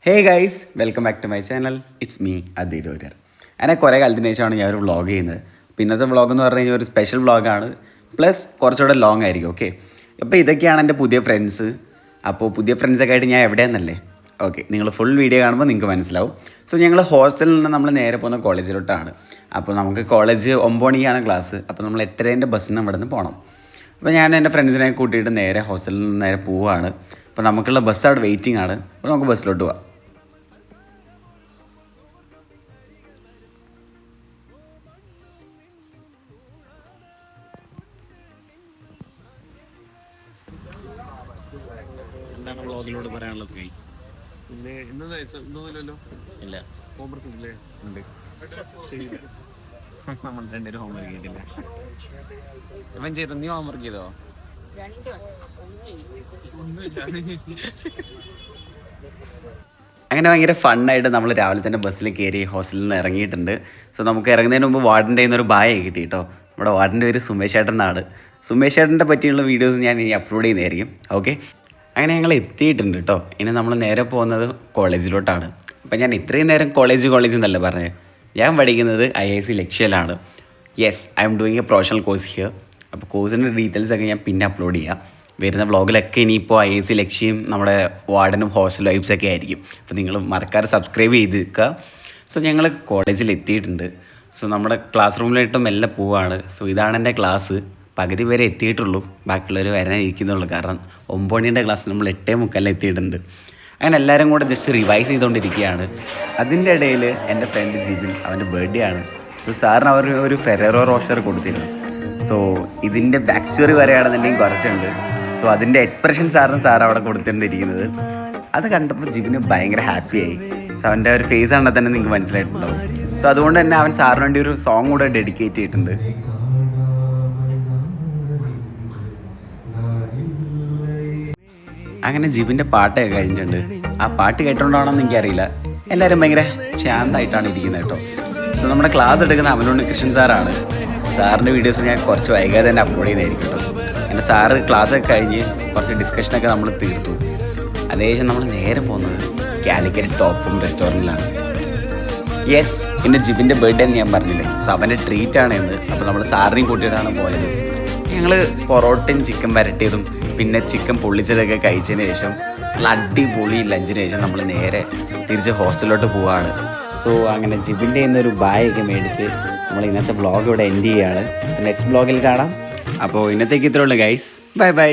Hey guys, welcome back to my channel. It's me അതിരൂരർ. അങ്ങനെ കുറേ കാലത്തിന് ശേഷമാണ് ഞാനൊരു വ്ളോഗ് ചെയ്യുന്നത്. അപ്പോൾ ഇന്നത്തെ വ്ളോഗ് എന്ന് പറഞ്ഞു കഴിഞ്ഞാൽ ഒരു സ്പെഷ്യൽ വ്ളോഗാണ്, പ്ലസ് കുറച്ചുകൂടെ ലോങ് ആയിരിക്കും. ഓക്കെ, അപ്പോൾ ഇതൊക്കെയാണ് എൻ്റെ പുതിയ ഫ്രണ്ട്സ്. അപ്പോൾ പുതിയ ഫ്രണ്ട്സൊക്കെ ആയിട്ട് ഞാൻ എവിടെയെന്നല്ലേ? ഓക്കെ, നിങ്ങൾ ഫുൾ വീഡിയോ കാണുമ്പോൾ നിങ്ങൾക്ക് മനസ്സിലാവും. സോ ഞങ്ങൾ ഹോസ്റ്റലിൽ നിന്ന് നമ്മൾ നേരെ പോകുന്ന കോളേജിലോട്ടാണ്. അപ്പോൾ നമുക്ക് കോളേജ് 9 മണിക്കാണ് ക്ലാസ്. അപ്പോൾ നമ്മൾ 8:30 ബസ്സിന് ഇവിടെ നിന്ന് പോകണം. അപ്പോൾ ഞാൻ എൻ്റെ ഫ്രണ്ട്സിനെ കൂട്ടിയിട്ട് നേരെ ഹോസ്റ്റലിൽ നിന്ന് നേരെ പോവുകയാണ്. അപ്പോൾ നമുക്കുള്ള ബസ് അവിടെ വെയിറ്റിംഗ് ആണ്. അപ്പോൾ നമുക്ക് ബസ്സിലോട്ട് പോവാം. എന്താണ് വ്ളോഗിലൂടെ പറയാനുള്ളത് ഗൈസ്? പിന്നെ ഇന്നൊന്നുമില്ലല്ലോ. ഇല്ല, ഹോംവർക്ക് ഇല്ലേ? ഉണ്ട്. നമ്മൾ രണ്ടുപേരും ഹോംവർക്ക് ചെയ്തിട്ടില്ല. ഇവൻ ചെയ്തോ? നീ ഹോംവർക്ക് ചെയ്തോ? അങ്ങനെ ഭയങ്കര ഫണ്ണായിട്ട് നമ്മൾ രാവിലെ തന്നെ ബസ്സിൽ കയറി ഹോസ്റ്റലിൽ നിന്ന് ഇറങ്ങിയിട്ടുണ്ട്. സോ നമുക്ക് ഇറങ്ങുന്നതിന് മുമ്പ് വാർഡൻ്റെ കയ്യിൽ നിന്ന് ഒരു ബായ് കിട്ടി കേട്ടോ. നമ്മുടെ വാർഡൻ്റെ പേര് സുമേഷ് ചേട്ടൻ എന്നാണ്. സുമേഷ് ചേട്ടൻ്റെ പറ്റിയുള്ള വീഡിയോസ് ഞാൻ ഇനി അപ്ലോഡ് ചെയ്യുന്നതായിരിക്കും. ഓക്കെ, അങ്ങനെ ഞങ്ങൾ എത്തിയിട്ടുണ്ട് കേട്ടോ. ഇനി നമ്മൾ നേരെ പോകുന്നത് കോളേജിലോട്ടാണ്. അപ്പം ഞാൻ ഇത്രയും നേരം കോളേജ് എന്നല്ല പറഞ്ഞത്. ഞാൻ പഠിക്കുന്നത് IISc ലക്ഷ്യയിലാണ്. Yes, I am doing a professional course here. അപ്പോൾ കോഴ്സിൻ്റെ ഡീറ്റെയിൽസൊക്കെ ഞാൻ പിന്നെ അപ്ലോഡ് ചെയ്യാം. വരുന്ന വ്ളോഗിലൊക്കെ ഇനിയിപ്പോൾ IISc ലക്ഷ്യം നമ്മുടെ വാർഡനും ഹോസ്റ്റൽ വൈബ്സൊക്കെ ആയിരിക്കും. അപ്പോൾ നിങ്ങൾ മറക്കാതെ സബ്സ്ക്രൈബ് ചെയ്ത് വെക്കുക. സോ ഞങ്ങൾ കോളേജിൽ എത്തിയിട്ടുണ്ട്. സോ നമ്മുടെ ക്ലാസ് റൂമിലായിട്ടും എല്ലാം പോവാണ്. സോ ഇതാണ് എൻ്റെ ക്ലാസ്. പകുതി വരെ എത്തിയിട്ടുള്ളൂ, ബാക്കിയുള്ളവർ വരാനിരിക്കുന്നുള്ളൂ. കാരണം 9 മണിയുടെ ക്ലാസ് നമ്മൾ 8:45 എത്തിയിട്ടുണ്ട്. അങ്ങനെ എല്ലാവരും കൂടെ ജസ്റ്റ് റിവൈസ് ചെയ്തുകൊണ്ടിരിക്കുകയാണ്. അതിൻ്റെ ഇടയിൽ എൻ്റെ ഫ്രണ്ട് ജിബിൻ, അവൻ്റെ ബർത്ത്ഡേ ആണ്. സോ സാറിന് അവർ ഒരു ഫെറേറോ റോഷർ കൊടുത്തിരുന്നു. സോ ഇതിൻ്റെ ബാക്ക് സ്റ്റോറി പറയുകയാണെന്നുണ്ടെങ്കിൽ കുറച്ചുണ്ട്. സോ അതിൻ്റെ എക്സ്പ്രഷൻ സാർ അവിടെ കൊടുത്തിട്ടിരിക്കുന്നത്. അത് കണ്ടപ്പോൾ ജിബിന് ഭയങ്കര ഹാപ്പിയായി. സോ അവൻ്റെ ഒരു ഫേസ് കണ്ടാൽ തന്നെ നിങ്ങൾക്ക് മനസ്സിലായിട്ടുണ്ടാവും. സോ അതുകൊണ്ട് തന്നെ അവൻ സാറിന് വേണ്ടി ഒരു സോങ് കൂടെ ഡെഡിക്കേറ്റ് ചെയ്തിട്ടുണ്ട്. അങ്ങനെ ജിബിൻ്റെ പാട്ടൊക്കെ കഴിഞ്ഞിട്ടുണ്ട്. ആ പാട്ട് കേട്ടോണ്ടാണെന്ന് എനിക്കറിയില്ല, എല്ലാവരും ഭയങ്കര ശാന്തമായിട്ടാണ് ഇരിക്കുന്നത് കേട്ടോ. സോ നമ്മുടെ ക്ലാസ് എടുക്കുന്ന അമലുണ്ണി കൃഷ്ണൻ സാറാണ്. സാറിൻ്റെ വീഡിയോസ് ഞാൻ കുറച്ച് വൈകാതെ തന്നെ അപ്ലോഡ് ചെയ്യുന്നതായിരിക്കും കേട്ടോ. പിന്നെ സാറ് ക്ലാസ്സൊക്കെ കഴിഞ്ഞ് കുറച്ച് ഡിസ്കഷനൊക്കെ നമ്മൾ തീർത്തു. അതിനുശേഷം നമ്മൾ നേരെ പോകുന്നത് കാലിക്കറ്റ് ടോപ്പ് റെസ്റ്റോറൻറ്റിലാണ്. യെസ്, പിന്നെ ജിബിൻ്റെ ബർത്ത്ഡേ എന്ന് ഞാൻ പറഞ്ഞില്ലേ. സോ അവൻ്റെ ട്രീറ്റാണ് ഇന്ന്. അപ്പോൾ നമ്മൾ സാറിനെയും കൂട്ടിയിട്ടാണ് പോയത്. ഞങ്ങൾ പൊറോട്ടയും ചിക്കൻ വരട്ടിയതും പിന്നെ ചിക്കൻ പൊള്ളിച്ചതൊക്കെ കഴിച്ചതിന് ശേഷം നല്ല അടിപൊളി ലഞ്ചിന് ശേഷം നമ്മൾ നേരെ തിരിച്ച് ഹോസ്റ്റലിലോട്ട് പോവാണ്. സോ അങ്ങനെ ജിബിൻ്റെ ഇന്നൊരു ബായൊക്കെ മേടിച്ച് നമ്മൾ ഇന്നത്തെ വ്ളോഗ് ഇവിടെ എൻഡ് ചെയ്യുകയാണ്. നെക്സ്റ്റ് വ്ളോഗിൽ കാണാം. അപ്പോൾ ഇന്നത്തേക്ക് ഇത്രേ ഉള്ളൂ ഗൈസ്. Bye bye.